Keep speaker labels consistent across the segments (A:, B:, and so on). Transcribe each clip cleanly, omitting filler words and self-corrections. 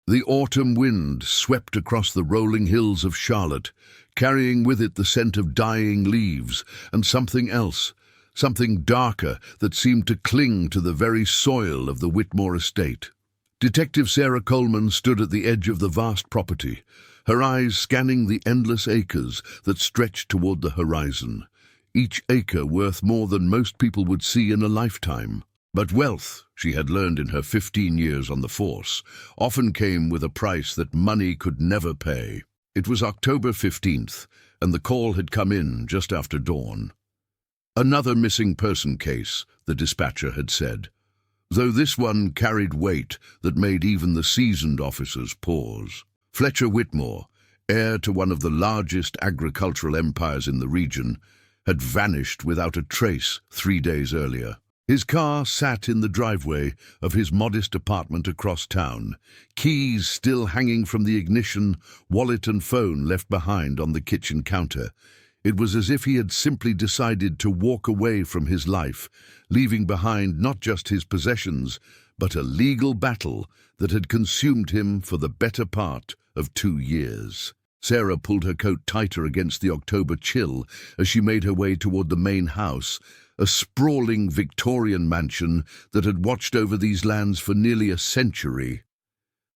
A: The autumn wind swept across the rolling hills of Charlotte, carrying with it the scent of dying leaves and something else, something darker that seemed to cling to the very soil of the Whitmore estate. Detective Sarah Coleman stood at the edge of the vast property, her eyes scanning the endless acres that stretched toward the horizon, each acre worth more than most people would see in a lifetime. But wealth, she had learned in her 15 years on the force, often came with a price that money could never pay. It was October 15th, and the call had come in just after dawn. Another missing person case, the dispatcher had said, though this one carried weight that made even the seasoned officers pause. Fletcher Whitmore, heir to one of the largest agricultural empires in the region, had vanished without a trace 3 days earlier. His car sat in the driveway of his modest apartment across town, keys still hanging from the ignition, wallet and phone left behind on the kitchen counter. It was as if he had simply decided to walk away from his life, leaving behind not just his possessions, but a legal battle that had consumed him for the better part of 2 years. Sarah pulled her coat tighter against the October chill as she made her way toward the main house, a sprawling Victorian mansion that had watched over these lands for nearly a century.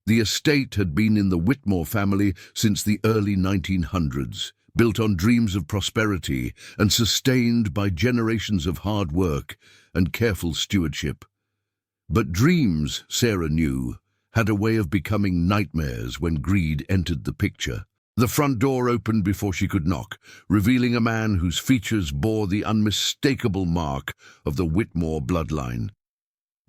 A: The estate had been in the Whitmore family since the early 1900s, built on dreams of prosperity and sustained by generations of hard work and careful stewardship. But dreams, Sarah knew, had a way of becoming nightmares when greed entered the picture. The front door opened before she could knock, revealing a man whose features bore the unmistakable mark of the Whitmore bloodline.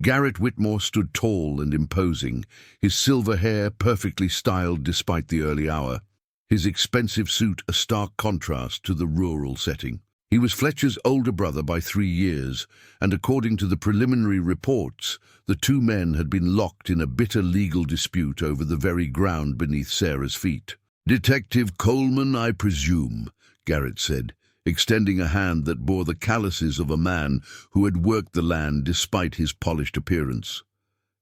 A: Garrett Whitmore stood tall and imposing, his silver hair perfectly styled despite the early hour, his expensive suit a stark contrast to the rural setting. He was Fletcher's older brother by 3 years, and according to the preliminary reports, the two men had been locked in a bitter legal dispute over the very ground beneath Sarah's feet. "Detective Coleman, I presume," Garrett said, extending a hand that bore the calluses of a man who had worked the land despite his polished appearance.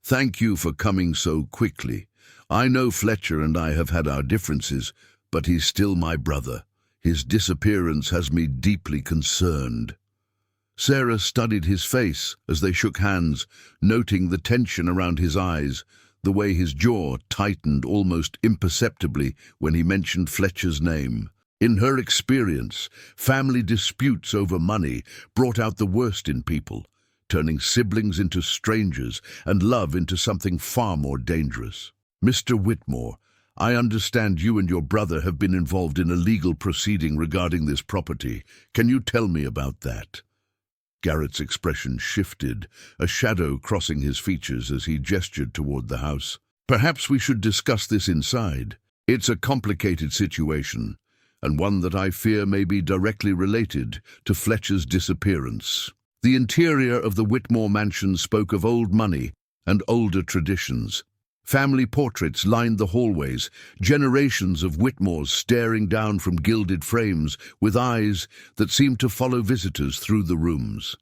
A: "Thank you for coming so quickly. I know Fletcher and I have had our differences, but he's still my brother. His disappearance has me deeply concerned." Sarah studied his face as they shook hands, noting the tension around his eyes, the way his jaw tightened almost imperceptibly when he mentioned Fletcher's name. In her experience, family disputes over money brought out the worst in people, turning siblings into strangers and love into something far more dangerous. "Mr. Whitmore, I understand you and your brother have been involved in a legal proceeding regarding this property. Can you tell me about that?" Garrett's expression shifted, a shadow crossing his features as he gestured toward the house. "Perhaps we should discuss this inside. It's a complicated situation, and one that I fear may be directly related to Fletcher's disappearance." The interior of the Whitmore mansion spoke of old money and older traditions. Family portraits lined the hallways, generations of Whitmores staring down from gilded frames with eyes that seemed to follow visitors through the rooms.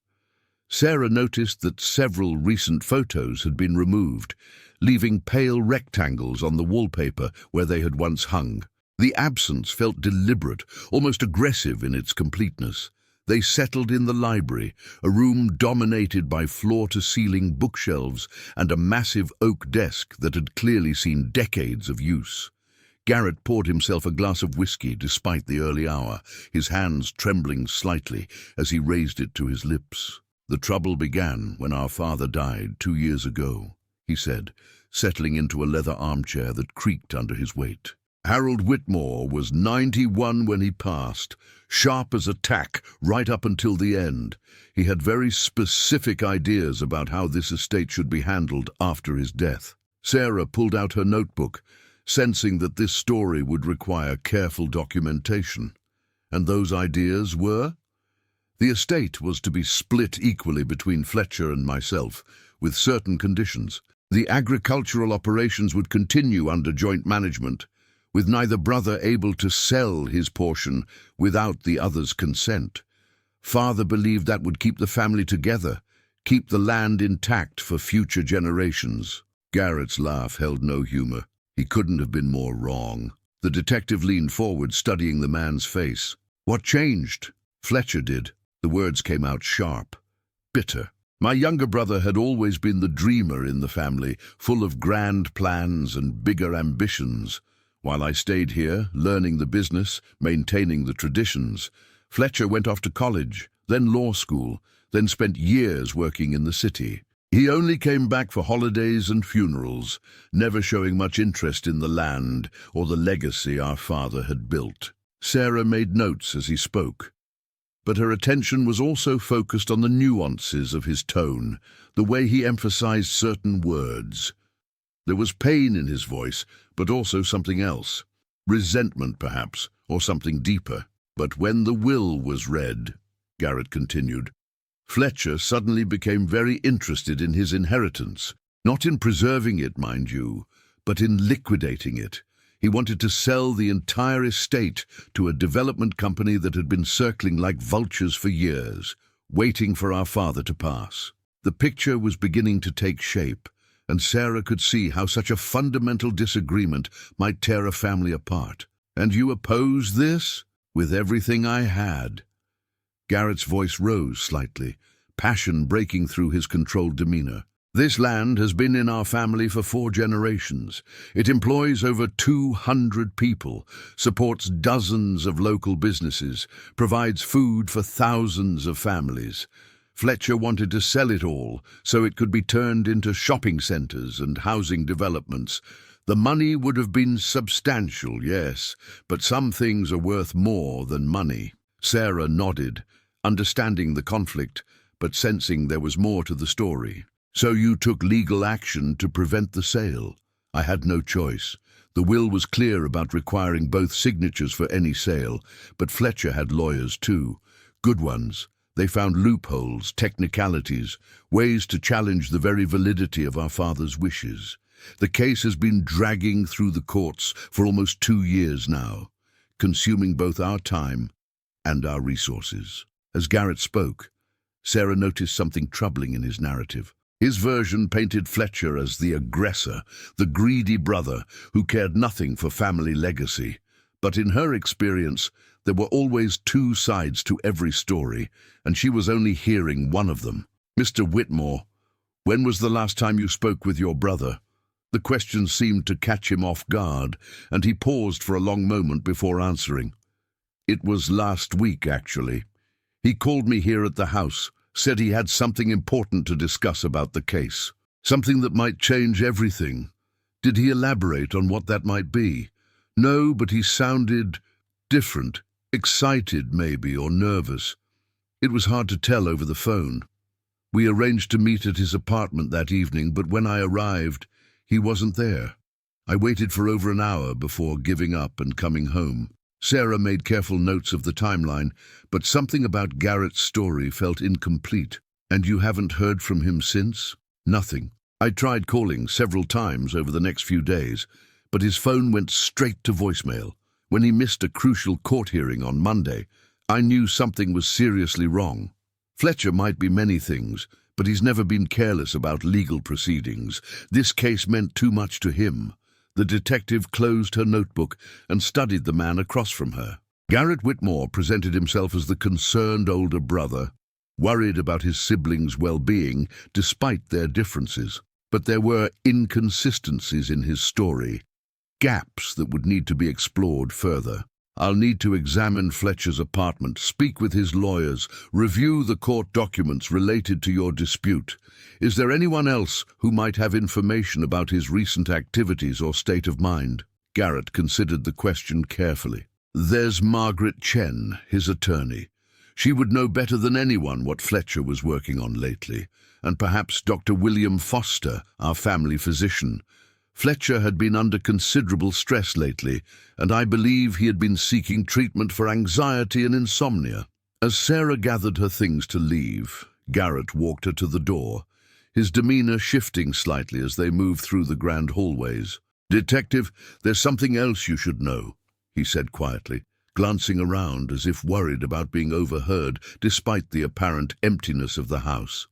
A: Sarah noticed that several recent photos had been removed, leaving pale rectangles on the wallpaper where they had once hung. The absence felt deliberate, almost aggressive in its completeness. They settled in the library, a room dominated by floor-to-ceiling bookshelves and a massive oak desk that had clearly seen decades of use. Garrett poured himself a glass of whiskey despite the early hour, his hands trembling slightly as he raised it to his lips. "The trouble began when our father died 2 years ago," he said, settling into a leather armchair that creaked under his weight. "Harold Whitmore was 91 when he passed, sharp as a tack right up until the end. He had very specific ideas about how this estate should be handled after his death." Sarah pulled out her notebook, sensing that this story would require careful documentation. "And those ideas were?" "The estate was to be split equally between Fletcher and myself, with certain conditions. The agricultural operations would continue under joint management, with neither brother able to sell his portion without the other's consent. Father believed that would keep the family together, keep the land intact for future generations." Garrett's laugh held no humor. He couldn't have been more wrong. The detective leaned forward, studying the man's face. "What changed?" "Fletcher did." The words came out sharp, bitter. "My younger brother had always been the dreamer in the family, full of grand plans and bigger ambitions. While I stayed here, learning the business, maintaining the traditions, Fletcher went off to college, then law school, then spent years working in the city. He only came back for holidays and funerals, never showing much interest in the land or the legacy our father had built." Sarah made notes as he spoke, but her attention was also focused on the nuances of his tone, the way he emphasized certain words. There was pain in his voice, but also something else. Resentment, perhaps, or something deeper. "But when the will was read," Garrett continued, "Fletcher suddenly became very interested in his inheritance. Not in preserving it, mind you, but in liquidating it. He wanted to sell the entire estate to a development company that had been circling like vultures for years, waiting for our father to pass." The picture was beginning to take shape, and Sarah could see how such a fundamental disagreement might tear a family apart. "And you oppose this?" "With everything I had." Garrett's voice rose slightly, passion breaking through his controlled demeanor. "This land has been in our family for 4 generations. It employs over 200 people, supports dozens of local businesses, provides food for thousands of families. Fletcher wanted to sell it all so it could be turned into shopping centers and housing developments. The money would have been substantial, yes, but some things are worth more than money." Sarah nodded, understanding the conflict, but sensing there was more to the story. "So you took legal action to prevent the sale?" "I had no choice. The will was clear about requiring both signatures for any sale, but Fletcher had lawyers too. Good ones. They found loopholes, technicalities, ways to challenge the very validity of our father's wishes. The case has been dragging through the courts for almost 2 years now, consuming both our time and our resources." As Garrett spoke, Sarah noticed something troubling in his narrative. His version painted Fletcher as the aggressor, the greedy brother who cared nothing for family legacy. But in her experience, there were always 2 sides to every story, and she was only hearing one of them. "Mr. Whitmore, when was the last time you spoke with your brother?" The question seemed to catch him off guard, and he paused for a long moment before answering. "It was last week, actually. He called me here at the house, said he had something important to discuss about the case, something that might change everything." "Did he elaborate on what that might be?" "No, but he sounded different, excited maybe, or nervous. It was hard to tell over the phone. We arranged to meet at his apartment that evening, but when I arrived, he wasn't there. I waited for over an hour before giving up and coming home." Sarah made careful notes of the timeline, but something about Garrett's story felt incomplete. "And you haven't heard from him since?" "Nothing. I tried calling several times over the next few days, but his phone went straight to voicemail. When he missed a crucial court hearing on Monday, I knew something was seriously wrong. Fletcher might be many things, but he's never been careless about legal proceedings. This case meant too much to him." The detective closed her notebook and studied the man across from her. Garrett Whitmore presented himself as the concerned older brother, worried about his siblings' well-being despite their differences. But there were inconsistencies in his story, gaps that would need to be explored further. "I'll need to examine Fletcher's apartment, speak with his lawyers, review the court documents related to your dispute. Is there anyone else who might have information about his recent activities or state of mind?" Garrett considered the question carefully. "There's Margaret Chen, his attorney. She would know better than anyone what Fletcher was working on lately, and perhaps Dr. William Foster, our family physician. Fletcher had been under considerable stress lately, and I believe he had been seeking treatment for anxiety and insomnia." As Sarah gathered her things to leave, Garrett walked her to the door, his demeanor shifting slightly as they moved through the grand hallways. "Detective, there's something else you should know," he said quietly, glancing around as if worried about being overheard despite the apparent emptiness of the house.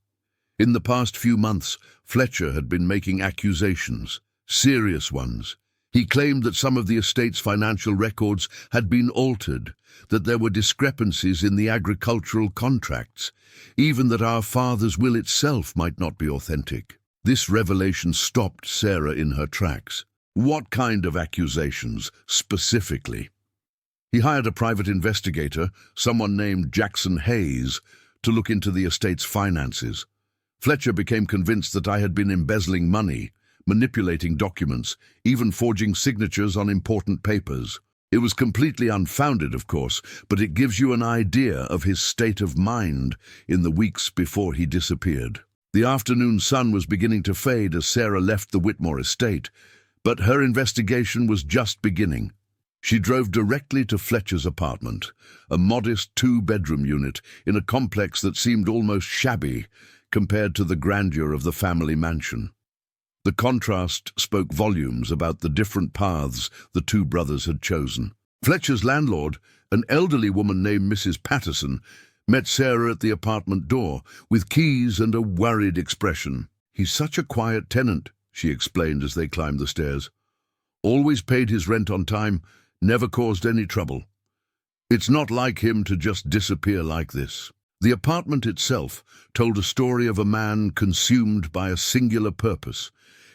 A: In the past few months, Fletcher had been making accusations, serious ones. He claimed that some of the estate's financial records had been altered, that there were discrepancies in the agricultural contracts, even that our father's will itself might not be authentic. This revelation stopped Sarah in her tracks. What kind of accusations, specifically? He hired a private investigator, someone named Jackson Hayes, to look into the estate's finances. Fletcher became convinced that I had been embezzling money, manipulating documents, even forging signatures on important papers. It was completely unfounded, of course, but it gives you an idea of his state of mind in the weeks before he disappeared. The afternoon sun was beginning to fade as Sarah left the Whitmore estate, but her investigation was just beginning. She drove directly to Fletcher's apartment, a modest two-bedroom unit in a complex that seemed almost shabby compared to the grandeur of the family mansion. The contrast spoke volumes about the different paths the two brothers had chosen. Fletcher's landlord, an elderly woman named Mrs. Patterson, met Sarah at the apartment door with keys and a worried expression. "He's such a quiet tenant," she explained as they climbed the stairs. "Always paid his rent on time, never caused any trouble. It's not like him to just disappear like this." The apartment itself told a story of a man consumed by a singular purpose.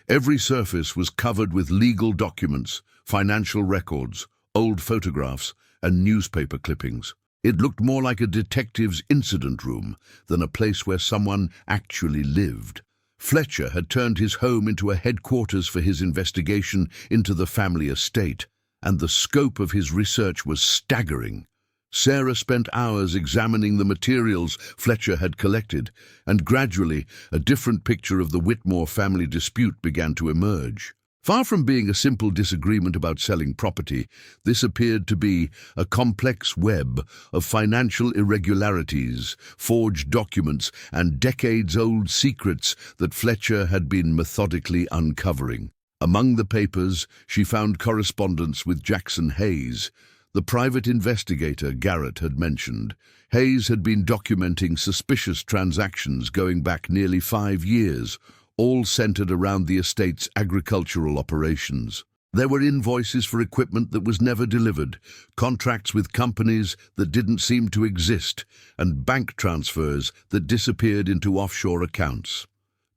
A: Every surface was covered with legal documents, financial records, old photographs, and newspaper clippings. It looked more like a detective's incident room than a place where someone actually lived. Fletcher had turned his home into a headquarters for his investigation into the family estate, and the scope of his research was staggering. Sarah spent hours examining the materials Fletcher had collected, and gradually a different picture of the Whitmore family dispute began to emerge. Far from being a simple disagreement about selling property, this appeared to be a complex web of financial irregularities, forged documents, and decades-old secrets that Fletcher had been methodically uncovering. Among the papers, she found correspondence with Jackson Hayes, the private investigator Garrett had mentioned. Hayes had been documenting suspicious transactions going back nearly 5 years, all centered around the estate's agricultural operations. There were invoices for equipment that was never delivered, contracts with companies that didn't seem to exist, and bank transfers that disappeared into offshore accounts.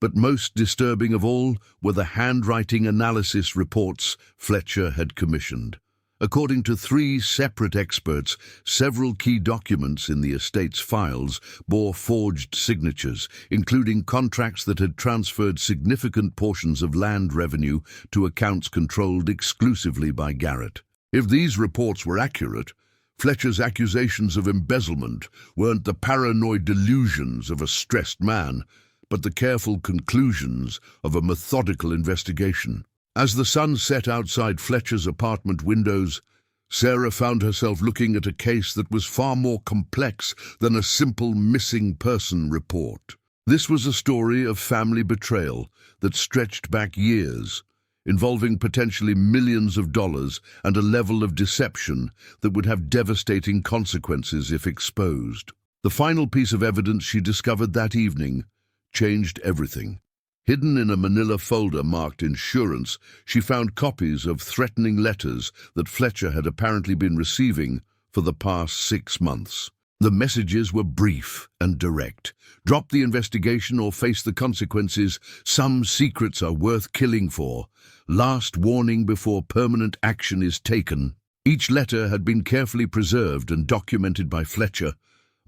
A: But most disturbing of all were the handwriting analysis reports Fletcher had commissioned. According to 3 separate experts, several key documents in the estate's files bore forged signatures, including contracts that had transferred significant portions of land revenue to accounts controlled exclusively by Garrett. If these reports were accurate, Fletcher's accusations of embezzlement weren't the paranoid delusions of a stressed man, but the careful conclusions of a methodical investigation. As the sun set outside Fletcher's apartment windows, Sarah found herself looking at a case that was far more complex than a simple missing person report. This was a story of family betrayal that stretched back years, involving potentially millions of dollars and a level of deception that would have devastating consequences if exposed. The final piece of evidence she discovered that evening changed everything. Hidden in a manila folder marked insurance, she found copies of threatening letters that Fletcher had apparently been receiving for the past 6 months. The messages were brief and direct. "Drop the investigation or face the consequences. Some secrets are worth killing for. Last warning before permanent action is taken." Each letter had been carefully preserved and documented by Fletcher,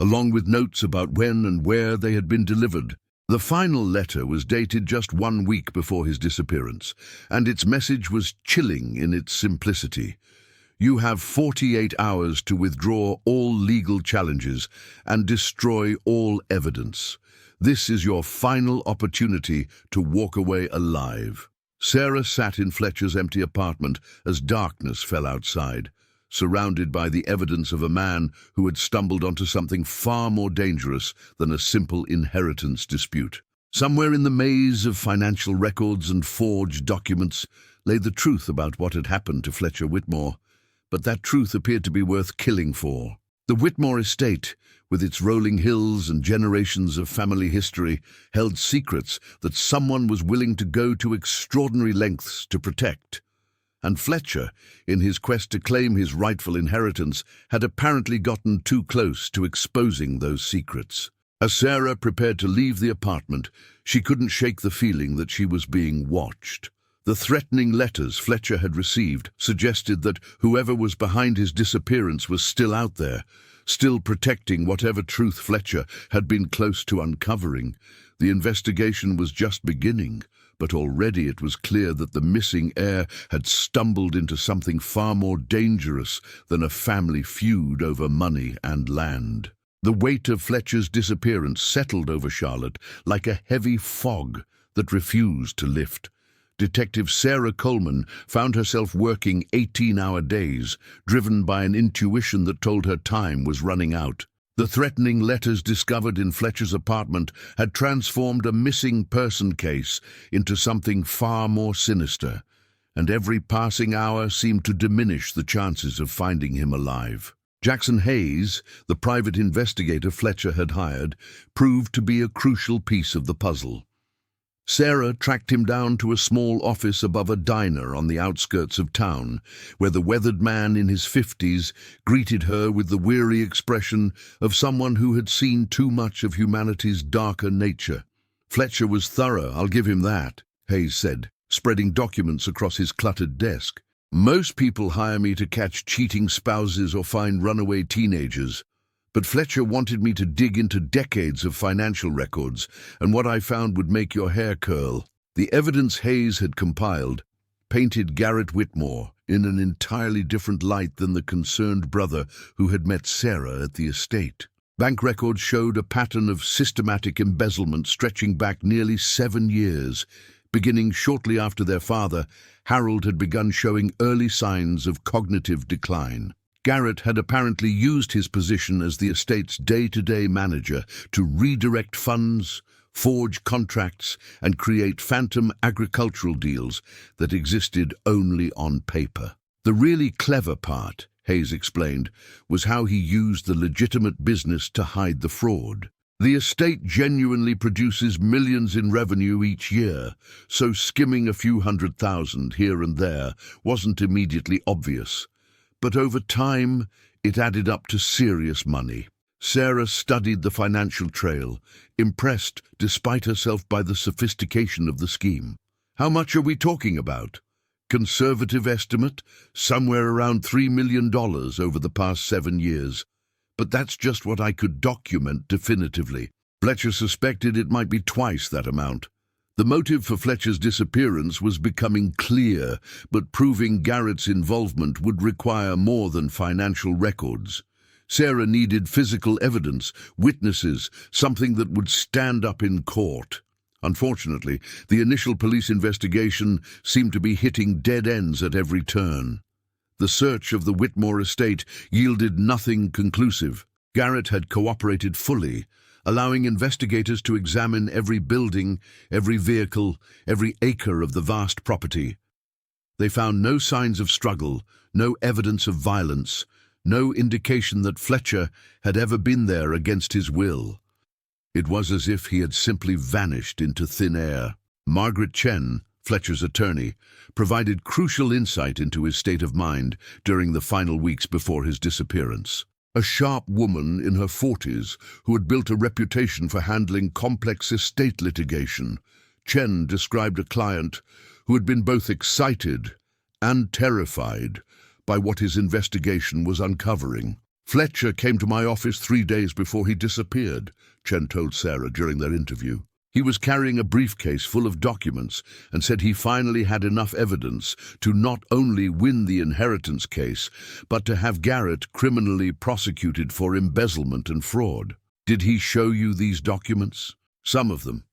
A: along with notes about when and where they had been delivered. The final letter was dated just 1 week before his disappearance, and its message was chilling in its simplicity. "You have 48 hours to withdraw all legal challenges and destroy all evidence. This is your final opportunity to walk away alive." Sarah sat in Fletcher's empty apartment as darkness fell outside, surrounded by the evidence of a man who had stumbled onto something far more dangerous than a simple inheritance dispute. Somewhere in the maze of financial records and forged documents lay the truth about what had happened to Fletcher Whitmore, but that truth appeared to be worth killing for. The Whitmore estate, with its rolling hills and generations of family history, held secrets that someone was willing to go to extraordinary lengths to protect. And Fletcher, in his quest to claim his rightful inheritance, had apparently gotten too close to exposing those secrets. As Sarah prepared to leave the apartment, she couldn't shake the feeling that she was being watched. The threatening letters Fletcher had received suggested that whoever was behind his disappearance was still out there, still protecting whatever truth Fletcher had been close to uncovering. The investigation was just beginning, but already it was clear that the missing heir had stumbled into something far more dangerous than a family feud over money and land. The weight of Fletcher's disappearance settled over Charlotte like a heavy fog that refused to lift. Detective Sarah Coleman found herself working 18-hour days, driven by an intuition that told her time was running out. The threatening letters discovered in Fletcher's apartment had transformed a missing person case into something far more sinister, and every passing hour seemed to diminish the chances of finding him alive. Jackson Hayes, the private investigator Fletcher had hired, proved to be a crucial piece of the puzzle. Sarah tracked him down to a small office above a diner on the outskirts of town, where the weathered man in his 50s greeted her with the weary expression of someone who had seen too much of humanity's darker nature. "Fletcher was thorough, I'll give him that," Hayes said, spreading documents across his cluttered desk. "Most people hire me to catch cheating spouses or find runaway teenagers. But Fletcher wanted me to dig into decades of financial records, and what I found would make your hair curl." The evidence Hayes had compiled painted Garrett Whitmore in an entirely different light than the concerned brother who had met Sarah at the estate. Bank records showed a pattern of systematic embezzlement stretching back nearly 7 years. Beginning shortly after their father, Harold had begun showing early signs of cognitive decline. Garrett had apparently used his position as the estate's day-to-day manager to redirect funds, forge contracts, and create phantom agricultural deals that existed only on paper. The really clever part, Hayes explained, was how he used the legitimate business to hide the fraud. The estate genuinely produces millions in revenue each year, so skimming a few $100,000 here and there wasn't immediately obvious. But over time, it added up to serious money. Sarah studied the financial trail, impressed despite herself by the sophistication of the scheme. "How much are we talking about?" "Conservative estimate, somewhere around $3 million over the past 7 years. But that's just what I could document definitively." Fletcher suspected it might be twice that amount. The motive for Fletcher's disappearance was becoming clear, but proving Garrett's involvement would require more than financial records. Sarah needed physical evidence, witnesses, something that would stand up in court. Unfortunately, the initial police investigation seemed to be hitting dead ends at every turn. The search of the Whitmore estate yielded nothing conclusive. Garrett had cooperated fully, allowing investigators to examine every building, every vehicle, every acre of the vast property. They found no signs of struggle, no evidence of violence, no indication that Fletcher had ever been there against his will. It was as if he had simply vanished into thin air. Margaret Chen, Fletcher's attorney, provided crucial insight into his state of mind during the final weeks before his disappearance. A sharp woman in her 40s who had built a reputation for handling complex estate litigation, Chen described a client who had been both excited and terrified by what his investigation was uncovering. "Fletcher came to my office 3 days before he disappeared," Chen told Sarah during their interview. "He was carrying a briefcase full of documents and said he finally had enough evidence to not only win the inheritance case, but to have Garrett criminally prosecuted for embezzlement and fraud." "Did he show you these documents?" "Some of them.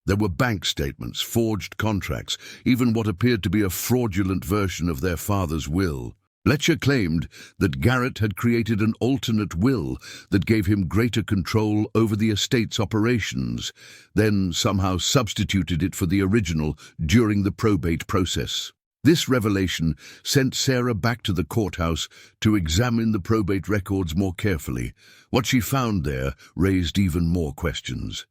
A: There were bank statements, forged contracts, even what appeared to be a fraudulent version of their father's will." Fletcher claimed that Garrett had created an alternate will that gave him greater control over the estate's operations, then somehow substituted it for the original during the probate process. This revelation sent Sarah back to the courthouse to examine the probate records more carefully. What she found there raised even more questions.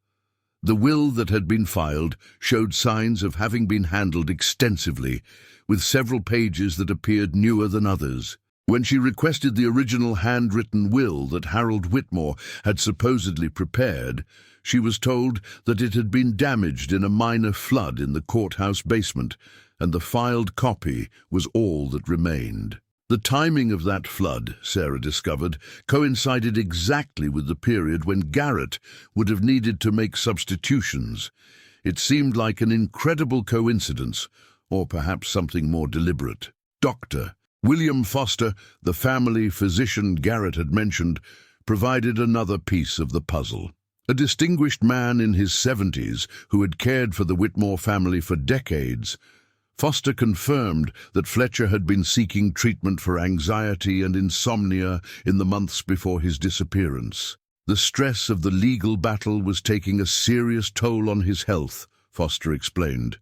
A: The will that had been filed showed signs of having been handled extensively, with several pages that appeared newer than others. When she requested the original handwritten will that Harold Whitmore had supposedly prepared, she was told that it had been damaged in a minor flood in the courthouse basement, and the filed copy was all that remained. The timing of that flood, Sarah discovered, coincided exactly with the period when Garrett would have needed to make substitutions. It seemed like an incredible coincidence, or perhaps something more deliberate. Dr. William Foster, the family physician Garrett had mentioned, provided another piece of the puzzle. A distinguished man in his 70s who had cared for the Whitmore family for decades, Foster confirmed that Fletcher had been seeking treatment for anxiety and insomnia in the months before his disappearance. The stress of the legal battle was taking a serious toll on his health, Foster explained.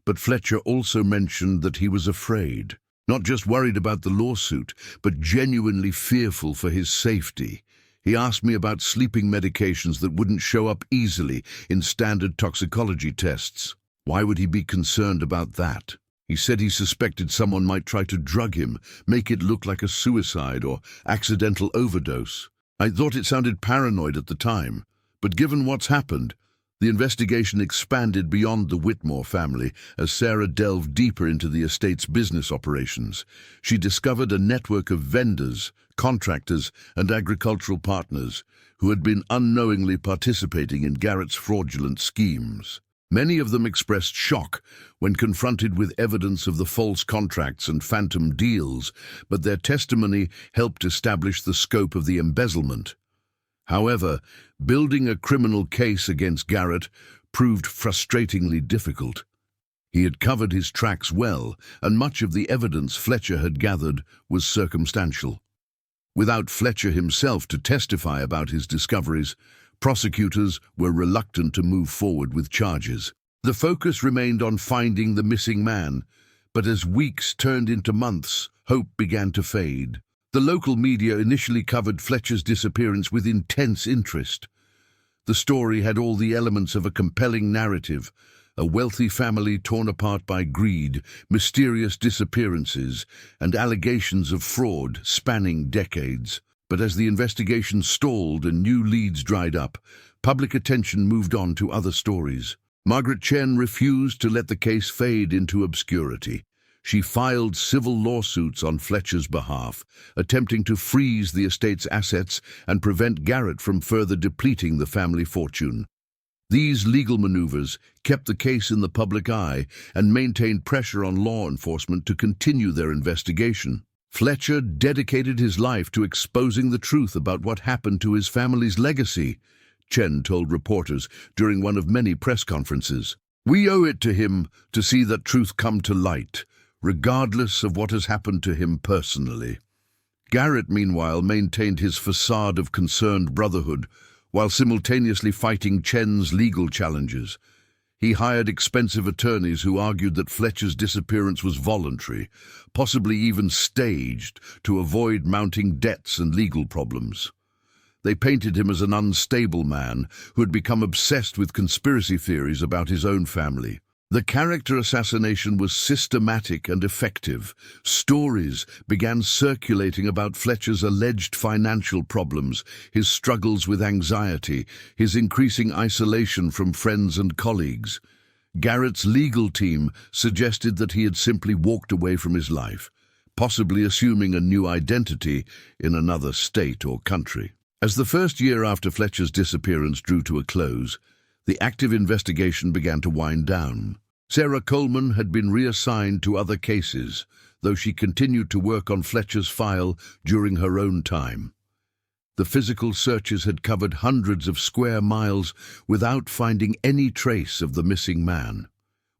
A: But Fletcher also mentioned that he was afraid, not just worried about the lawsuit, but genuinely fearful for his safety. He asked me about sleeping medications that wouldn't show up easily in standard toxicology tests. Why would he be concerned about that? He said he suspected someone might try to drug him, make it look like a suicide or accidental overdose. I thought it sounded paranoid at the time, but given what's happened, the investigation expanded beyond the Whitmore family as Sarah delved deeper into the estate's business operations. She discovered a network of vendors, contractors, and agricultural partners who had been unknowingly participating in Garrett's fraudulent schemes. Many of them expressed shock when confronted with evidence of the false contracts and phantom deals, but their testimony helped establish the scope of the embezzlement. However, building a criminal case against Garrett proved frustratingly difficult. He had covered his tracks well, and much of the evidence Fletcher had gathered was circumstantial. Without Fletcher himself to testify about his discoveries, prosecutors were reluctant to move forward with charges. The focus remained on finding the missing man, but as weeks turned into months, hope began to fade. The local media initially covered Fletcher's disappearance with intense interest. The story had all the elements of a compelling narrative: a wealthy family torn apart by greed, mysterious disappearances, and allegations of fraud spanning decades. But as the investigation stalled and new leads dried up, public attention moved on to other stories. Margaret Chen refused to let the case fade into obscurity. She filed civil lawsuits on Fletcher's behalf, attempting to freeze the estate's assets and prevent Garrett from further depleting the family fortune. These legal maneuvers kept the case in the public eye and maintained pressure on law enforcement to continue their investigation. Fletcher dedicated his life to exposing the truth about what happened to his family's legacy, Chen told reporters during one of many press conferences. We owe it to him to see that truth come to light, regardless of what has happened to him personally. Garrett, meanwhile, maintained his facade of concerned brotherhood while simultaneously fighting Chen's legal challenges. He hired expensive attorneys who argued that Fletcher's disappearance was voluntary, possibly even staged, to avoid mounting debts and legal problems. They painted him as an unstable man who had become obsessed with conspiracy theories about his own family. The character assassination was systematic and effective. Stories began circulating about Fletcher's alleged financial problems, his struggles with anxiety, his increasing isolation from friends and colleagues. Garrett's legal team suggested that he had simply walked away from his life, possibly assuming a new identity in another state or country. As the first year after Fletcher's disappearance drew to a close, the active investigation began to wind down. Sarah Coleman had been reassigned to other cases, though she continued to work on Fletcher's file during her own time. The physical searches had covered hundreds of square miles without finding any trace of the missing man.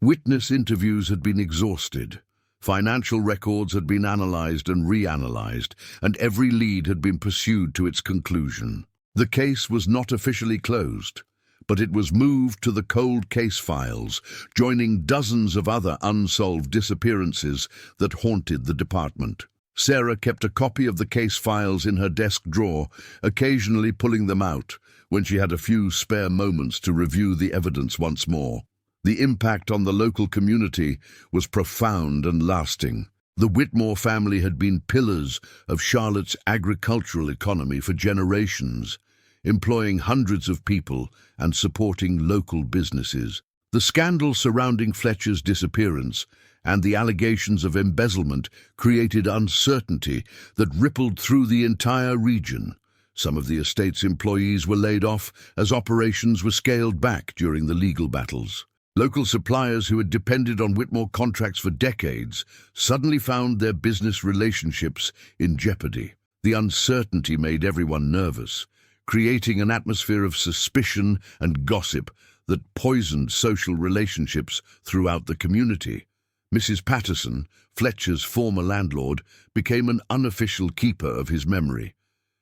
A: Witness interviews had been exhausted. Financial records had been analyzed and reanalyzed, and every lead had been pursued to its conclusion. The case was not officially closed, but it was moved to the cold case files, joining dozens of other unsolved disappearances that haunted the department. Sarah kept a copy of the case files in her desk drawer, occasionally pulling them out when she had a few spare moments to review the evidence once more. The impact on the local community was profound and lasting. The Whitmore family had been pillars of Charlotte's agricultural economy for generations, employing hundreds of people and supporting local businesses. The scandal surrounding Fletcher's disappearance and the allegations of embezzlement created uncertainty that rippled through the entire region. Some of the estate's employees were laid off as operations were scaled back during the legal battles. Local suppliers who had depended on Whitmore contracts for decades suddenly found their business relationships in jeopardy. The uncertainty made everyone nervous, creating an atmosphere of suspicion and gossip that poisoned social relationships throughout the community. Mrs. Patterson, Fletcher's former landlord, became an unofficial keeper of his memory.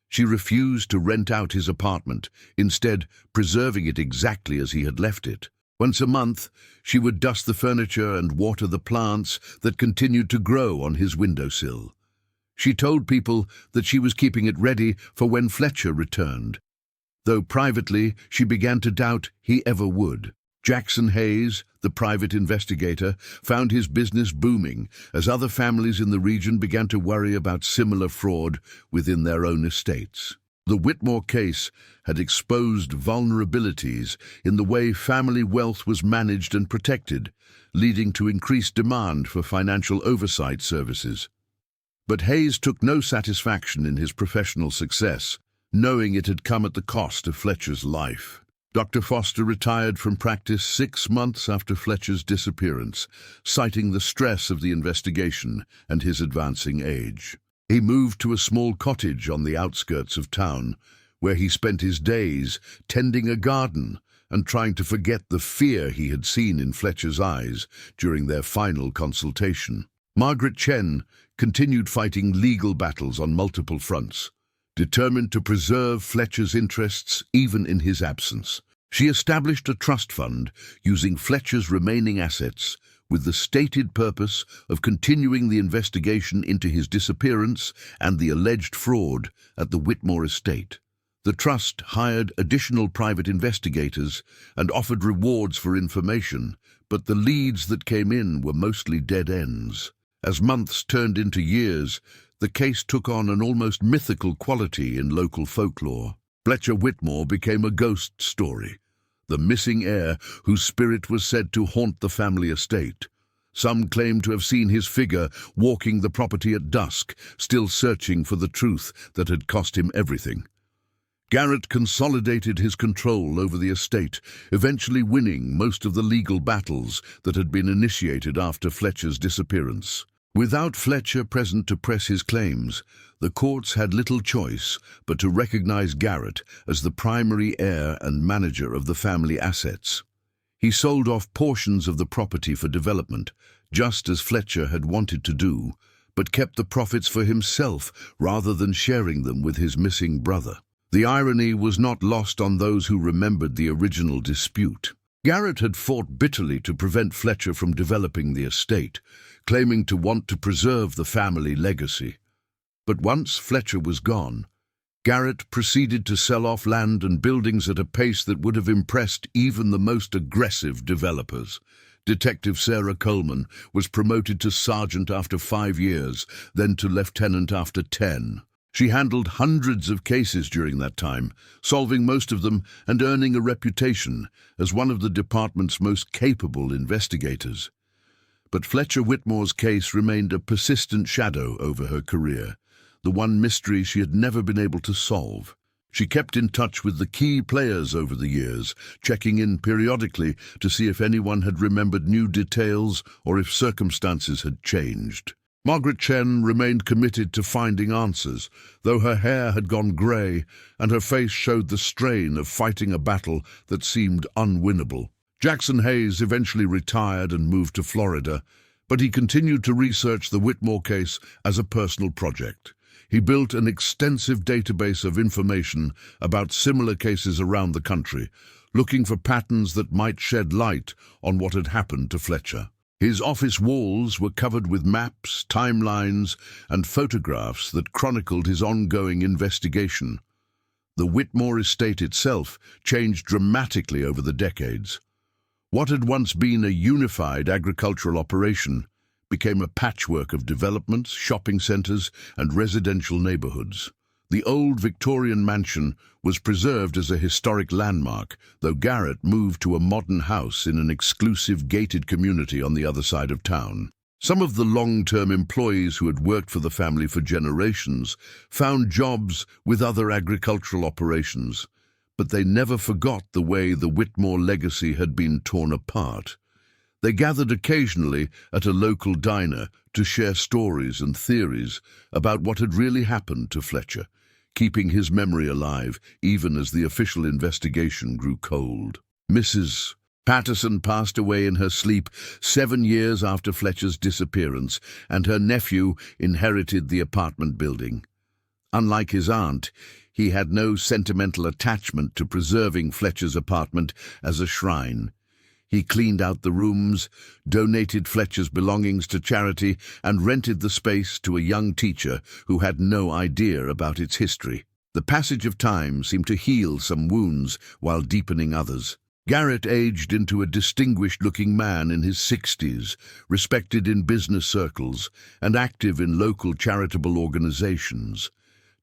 A: She refused to rent out his apartment, instead preserving it exactly as he had left it. Once a month, she would dust the furniture and water the plants that continued to grow on his windowsill. She told people that she was keeping it ready for when Fletcher returned, though privately she began to doubt he ever would. Jackson Hayes, the private investigator, found his business booming as other families in the region began to worry about similar fraud within their own estates. The Whitmore case had exposed vulnerabilities in the way family wealth was managed and protected, leading to increased demand for financial oversight services. But Hayes took no satisfaction in his professional success, knowing it had come at the cost of Fletcher's life. Dr. Foster retired from practice 6 months after Fletcher's disappearance, citing the stress of the investigation and his advancing age. He moved to a small cottage on the outskirts of town, where he spent his days tending a garden and trying to forget the fear he had seen in Fletcher's eyes during their final consultation. Margaret Chen continued fighting legal battles on multiple fronts, determined to preserve Fletcher's interests even in his absence. She established a trust fund using Fletcher's remaining assets with the stated purpose of continuing the investigation into his disappearance and the alleged fraud at the Whitmore estate. The trust hired additional private investigators and offered rewards for information, but the leads that came in were mostly dead ends. As months turned into years, the case took on an almost mythical quality in local folklore. Fletcher Whitmore became a ghost story, the missing heir whose spirit was said to haunt the family estate. Some claimed to have seen his figure walking the property at dusk, still searching for the truth that had cost him everything. Garrett consolidated his control over the estate, eventually winning most of the legal battles that had been initiated after Fletcher's disappearance. Without Fletcher present to press his claims, the courts had little choice but to recognize Garrett as the primary heir and manager of the family assets. He sold off portions of the property for development, just as Fletcher had wanted to do, but kept the profits for himself rather than sharing them with his missing brother. The irony was not lost on those who remembered the original dispute. Garrett had fought bitterly to prevent Fletcher from developing the estate, claiming to want to preserve the family legacy. But once Fletcher was gone, Garrett proceeded to sell off land and buildings at a pace that would have impressed even the most aggressive developers. Detective Sarah Coleman was promoted to sergeant after 5 years, then to lieutenant after 10. She handled hundreds of cases during that time, solving most of them and earning a reputation as one of the department's most capable investigators. But Fletcher Whitmore's case remained a persistent shadow over her career, the one mystery she had never been able to solve. She kept in touch with the key players over the years, checking in periodically to see if anyone had remembered new details or if circumstances had changed. Margaret Chen remained committed to finding answers, though her hair had gone grey and her face showed the strain of fighting a battle that seemed unwinnable. Jackson Hayes eventually retired and moved to Florida, but he continued to research the Whitmore case as a personal project. He built an extensive database of information about similar cases around the country, looking for patterns that might shed light on what had happened to Fletcher. His office walls were covered with maps, timelines, and photographs that chronicled his ongoing investigation. The Whitmore estate itself changed dramatically over the decades. What had once been a unified agricultural operation became a patchwork of developments, shopping centres, and residential neighbourhoods. The old Victorian mansion was preserved as a historic landmark, though Garrett moved to a modern house in an exclusive gated community on the other side of town. Some of the long-term employees who had worked for the family for generations found jobs with other agricultural operations, but they never forgot the way the Whitmore legacy had been torn apart. They gathered occasionally at a local diner to share stories and theories about what had really happened to Fletcher, keeping his memory alive even as the official investigation grew cold. Mrs. Patterson passed away in her sleep 7 years after Fletcher's disappearance, and her nephew inherited the apartment building. Unlike his aunt, he had no sentimental attachment to preserving Fletcher's apartment as a shrine. He cleaned out the rooms, donated Fletcher's belongings to charity, and rented the space to a young teacher who had no idea about its history. The passage of time seemed to heal some wounds while deepening others. Garrett aged into a distinguished-looking man in his 60s, respected in business circles and active in local charitable organizations.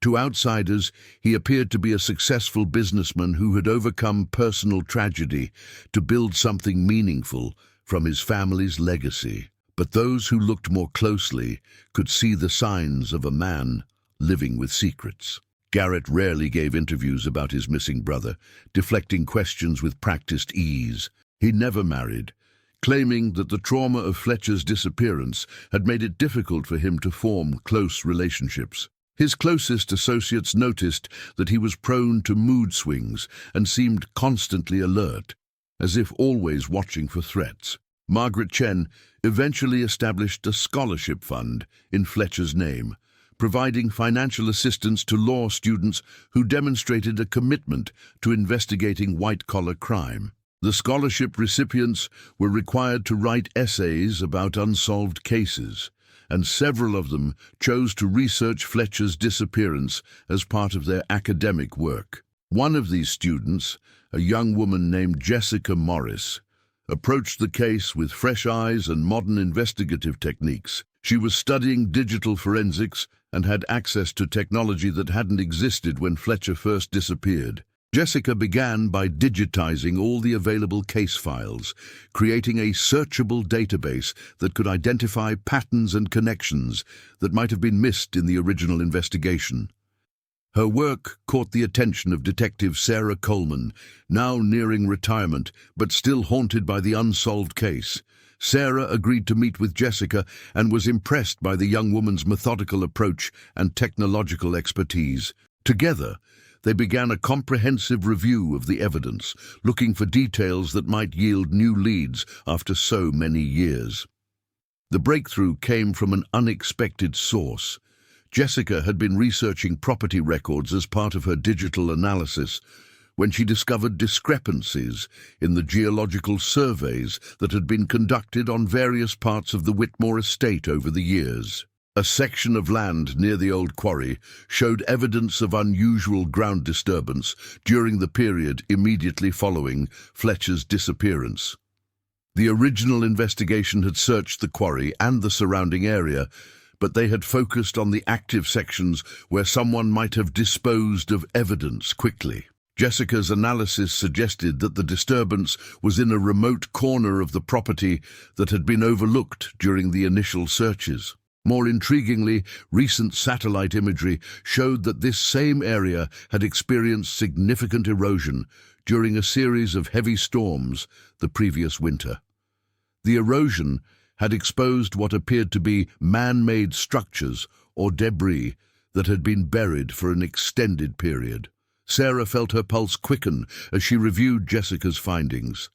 A: To outsiders, he appeared to be a successful businessman who had overcome personal tragedy to build something meaningful from his family's legacy. But those who looked more closely could see the signs of a man living with secrets. Garrett rarely gave interviews about his missing brother, deflecting questions with practiced ease. He never married, claiming that the trauma of Fletcher's disappearance had made it difficult for him to form close relationships. His closest associates noticed that he was prone to mood swings and seemed constantly alert, as if always watching for threats. Margaret Chen eventually established a scholarship fund in Fletcher's name, providing financial assistance to law students who demonstrated a commitment to investigating white-collar crime. The scholarship recipients were required to write essays about unsolved cases, and several of them chose to research Fletcher's disappearance as part of their academic work. One of these students, a young woman named Jessica Morris, approached the case with fresh eyes and modern investigative techniques. She was studying digital forensics and had access to technology that hadn't existed when Fletcher first disappeared. Jessica began by digitizing all the available case files, creating a searchable database that could identify patterns and connections that might have been missed in the original investigation. Her work caught the attention of Detective Sarah Coleman, now nearing retirement but still haunted by the unsolved case. Sarah agreed to meet with Jessica and was impressed by the young woman's methodical approach and technological expertise. Together, they began a comprehensive review of the evidence, looking for details that might yield new leads after so many years. The breakthrough came from an unexpected source. Jessica had been researching property records as part of her digital analysis when she discovered discrepancies in the geological surveys that had been conducted on various parts of the Whitmore estate over the years. A section of land near the old quarry showed evidence of unusual ground disturbance during the period immediately following Fletcher's disappearance. The original investigation had searched the quarry and the surrounding area, but they had focused on the active sections where someone might have disposed of evidence quickly. Jessica's analysis suggested that the disturbance was in a remote corner of the property that had been overlooked during the initial searches. More intriguingly, recent satellite imagery showed that this same area had experienced significant erosion during a series of heavy storms the previous winter. The erosion had exposed what appeared to be man-made structures or debris that had been buried for an extended period. Sarah felt her pulse quicken as she reviewed Jessica's findings.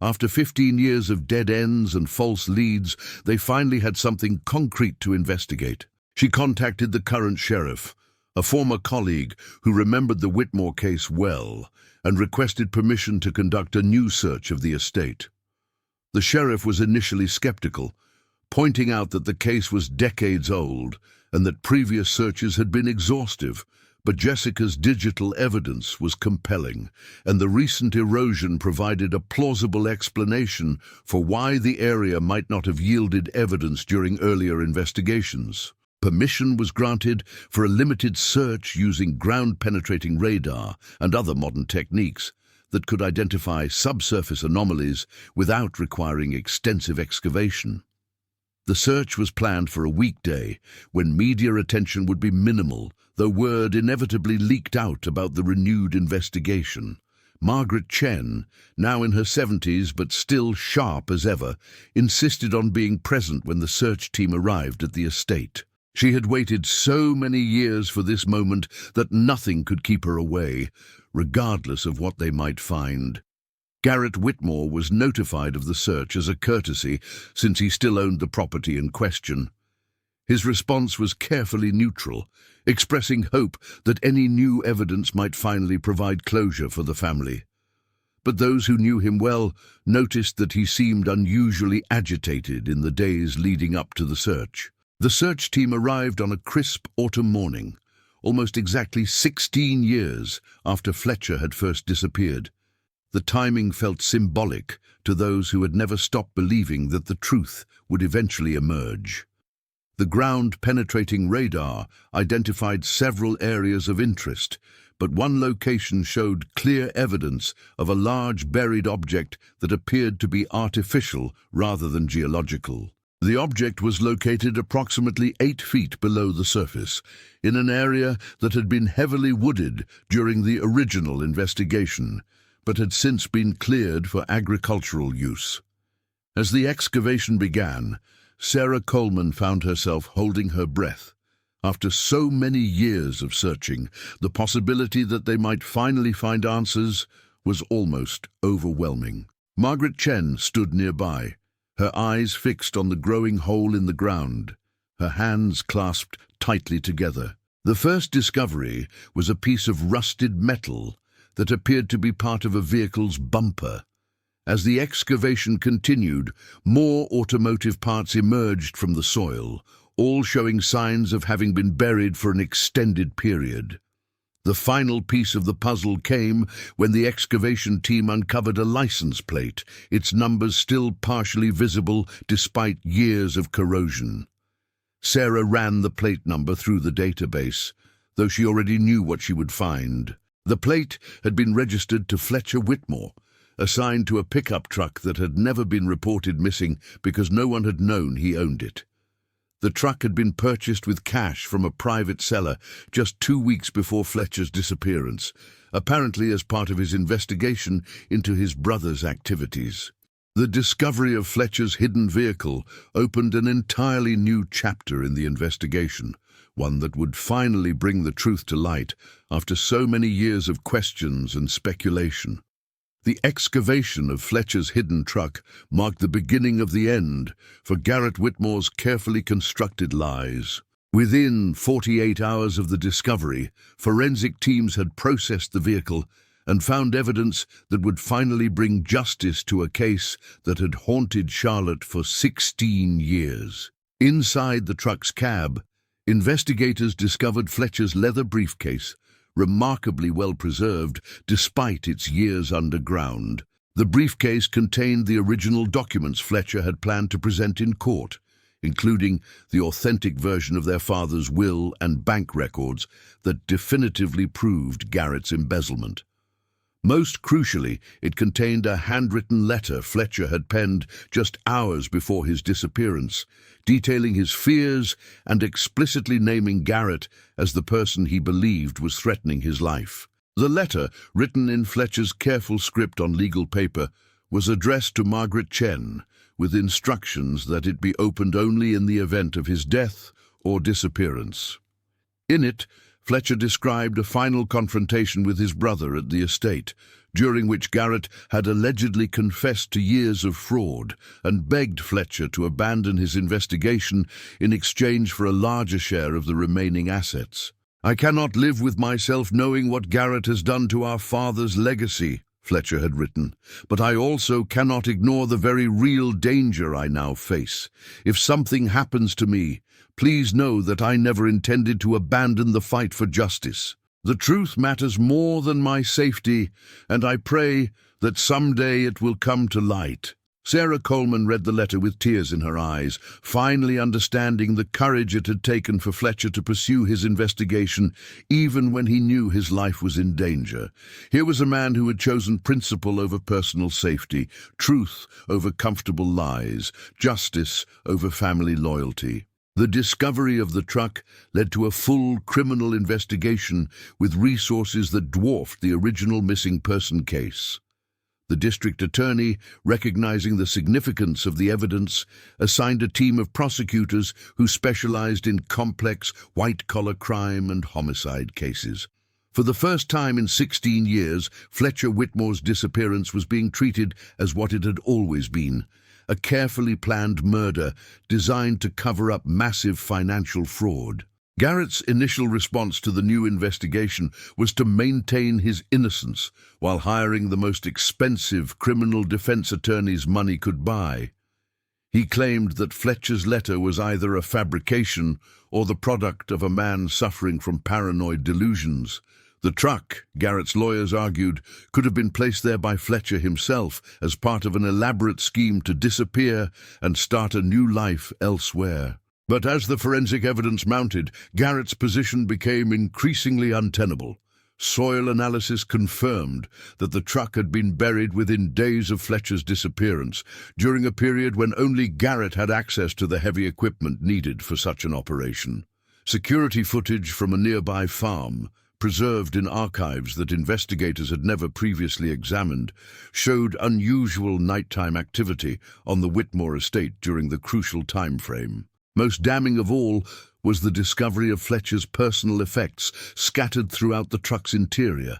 A: After 15 years of dead ends and false leads, they finally had something concrete to investigate. She contacted the current sheriff, a former colleague who remembered the Whitmore case well, and requested permission to conduct a new search of the estate. The sheriff was initially skeptical, pointing out that the case was decades old and that previous searches had been exhaustive, But Jessica's digital evidence was compelling, and the recent erosion provided a plausible explanation for why the area might not have yielded evidence during earlier investigations. Permission was granted for a limited search using ground-penetrating radar and other modern techniques that could identify subsurface anomalies without requiring extensive excavation. The search was planned for a weekday, when media attention would be minimal, though word inevitably leaked out about the renewed investigation. Margaret Chen, now in her 70s but still sharp as ever, insisted on being present when the search team arrived at the estate. She had waited so many years for this moment that nothing could keep her away, regardless of what they might find. Garrett Whitmore was notified of the search as a courtesy, since he still owned the property in question. His response was carefully neutral, expressing hope that any new evidence might finally provide closure for the family. But those who knew him well noticed that he seemed unusually agitated in the days leading up to the search. The search team arrived on a crisp autumn morning, almost exactly 16 years after Fletcher had first disappeared. The timing felt symbolic to those who had never stopped believing that the truth would eventually emerge. The ground-penetrating radar identified several areas of interest, but one location showed clear evidence of a large buried object that appeared to be artificial rather than geological. The object was located approximately 8 feet below the surface, in an area that had been heavily wooded during the original investigation, but had since been cleared for agricultural use. As the excavation began, Sarah Coleman found herself holding her breath. After so many years of searching, the possibility that they might finally find answers was almost overwhelming. Margaret Chen stood nearby, her eyes fixed on the growing hole in the ground, her hands clasped tightly together. The first discovery was a piece of rusted metal that appeared to be part of a vehicle's bumper. As the excavation continued, more automotive parts emerged from the soil, all showing signs of having been buried for an extended period. The final piece of the puzzle came when the excavation team uncovered a license plate, its numbers still partially visible despite years of corrosion. Sarah ran the plate number through the database, though she already knew what she would find. The plate had been registered to Fletcher Whitmore, assigned to a pickup truck that had never been reported missing because no one had known he owned it. The truck had been purchased with cash from a private seller just 2 weeks before Fletcher's disappearance, apparently as part of his investigation into his brother's activities. The discovery of Fletcher's hidden vehicle opened an entirely new chapter in the investigation, one that would finally bring the truth to light after so many years of questions and speculation. The excavation of Fletcher's hidden truck marked the beginning of the end for Garrett Whitmore's carefully constructed lies. Within 48 hours of the discovery, forensic teams had processed the vehicle and found evidence that would finally bring justice to a case that had haunted Charlotte for 16 years. Inside the truck's cab, investigators discovered Fletcher's leather briefcase, remarkably well preserved despite its years underground. The briefcase contained the original documents Fletcher had planned to present in court, including the authentic version of their father's will and bank records that definitively proved Garrett's embezzlement. Most crucially, it contained a handwritten letter Fletcher had penned just hours before his disappearance, detailing his fears and explicitly naming Garrett as the person he believed was threatening his life. The letter, written in Fletcher's careful script on legal paper, was addressed to Margaret Chen, with instructions that it be opened only in the event of his death or disappearance. In it, Fletcher described a final confrontation with his brother at the estate, during which Garrett had allegedly confessed to years of fraud and begged Fletcher to abandon his investigation in exchange for a larger share of the remaining assets. "I cannot live with myself knowing what Garrett has done to our father's legacy," Fletcher had written, "but I also cannot ignore the very real danger I now face. If something happens to me, please know that I never intended to abandon the fight for justice." The truth matters more than my safety, and I pray that someday it will come to light." Sarah Coleman read the letter with tears in her eyes, finally understanding the courage it had taken for Fletcher to pursue his investigation, even when he knew his life was in danger. Here was a man who had chosen principle over personal safety, truth over comfortable lies, justice over family loyalty. The discovery of the truck led to a full criminal investigation with resources that dwarfed the original missing person case. The district attorney, recognizing the significance of the evidence, assigned a team of prosecutors who specialized in complex, white-collar crime and homicide cases. For the first time in 16 years, Fletcher Whitmore's disappearance was being treated as what it had always been: a carefully planned murder designed to cover up massive financial fraud. Garrett's initial response to the new investigation was to maintain his innocence while hiring the most expensive criminal defense attorneys money could buy. He claimed that Fletcher's letter was either a fabrication or the product of a man suffering from paranoid delusions. The truck, Garrett's lawyers argued, could have been placed there by Fletcher himself as part of an elaborate scheme to disappear and start a new life elsewhere. But as the forensic evidence mounted, Garrett's position became increasingly untenable. Soil analysis confirmed that the truck had been buried within days of Fletcher's disappearance, during a period when only Garrett had access to the heavy equipment needed for such an operation. Security footage from a nearby farm, preserved in archives that investigators had never previously examined, showed unusual nighttime activity on the Whitmore estate during the crucial time frame. Most damning of all was the discovery of Fletcher's personal effects scattered throughout the truck's interior.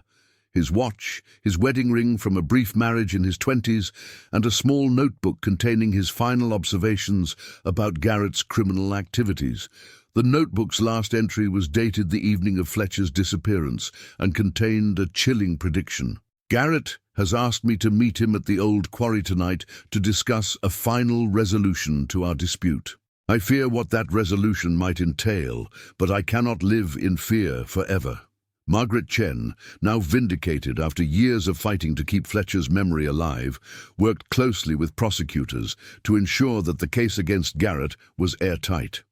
A: His watch, his wedding ring from a brief marriage in his 20s, and a small notebook containing his final observations about Garrett's criminal activities. The notebook's last entry was dated the evening of Fletcher's disappearance and contained a chilling prediction. "Garrett has asked me to meet him at the old quarry tonight to discuss a final resolution to our dispute. I fear what that resolution might entail, but I cannot live in fear forever." Margaret Chen, now vindicated after years of fighting to keep Fletcher's memory alive, worked closely with prosecutors to ensure that the case against Garrett was airtight.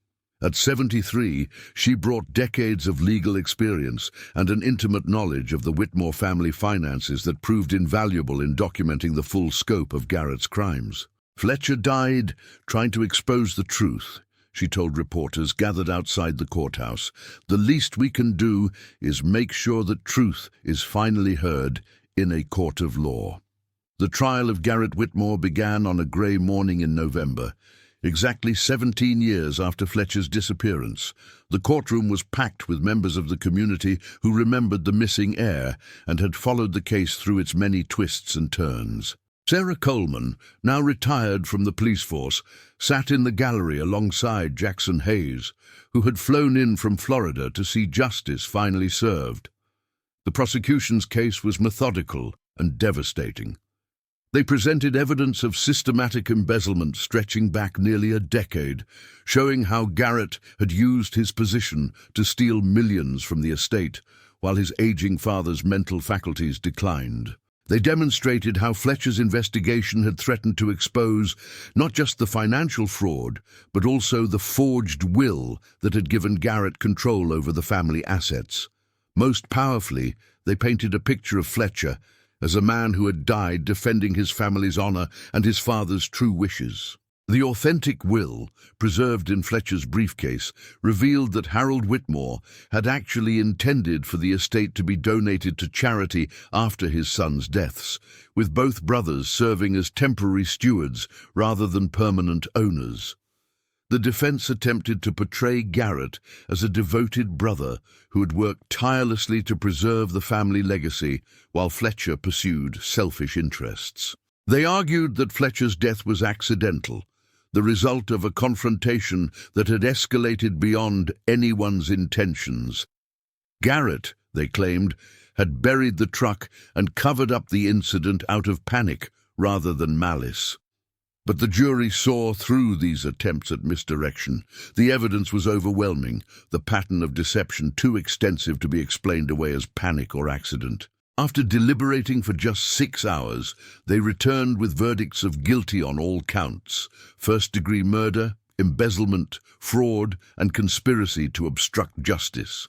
A: At 73, she brought decades of legal experience and an intimate knowledge of the Whitmore family finances that proved invaluable in documenting the full scope of Garrett's crimes. "Fletcher died trying to expose the truth," she told reporters gathered outside the courthouse. "The least we can do is make sure that truth is finally heard in a court of law." The trial of Garrett Whitmore began on a grey morning in November, exactly 17 years after Fletcher's disappearance. The courtroom was packed with members of the community who remembered the missing heir and had followed the case through its many twists and turns. Sarah Coleman, now retired from the police force, sat in the gallery alongside Jackson Hayes, who had flown in from Florida to see justice finally served. The prosecution's case was methodical and devastating. They presented evidence of systematic embezzlement stretching back nearly a decade, showing how Garrett had used his position to steal millions from the estate, while his aging father's mental faculties declined. They demonstrated how Fletcher's investigation had threatened to expose not just the financial fraud, but also the forged will that had given Garrett control over the family assets. Most powerfully, they painted a picture of Fletcher as a man who had died defending his family's honor and his father's true wishes. The authentic will, preserved in Fletcher's briefcase, revealed that Harold Whitmore had actually intended for the estate to be donated to charity after his sons' deaths, with both brothers serving as temporary stewards rather than permanent owners. The defense attempted to portray Garrett as a devoted brother who had worked tirelessly to preserve the family legacy, while Fletcher pursued selfish interests. They argued that Fletcher's death was accidental, the result of a confrontation that had escalated beyond anyone's intentions. Garrett, they claimed, had buried the truck and covered up the incident out of panic rather than malice. But the jury saw through these attempts at misdirection. The evidence was overwhelming, the pattern of deception too extensive to be explained away as panic or accident. After deliberating for just 6 hours, they returned with verdicts of guilty on all counts: first-degree murder, embezzlement, fraud, and conspiracy to obstruct justice.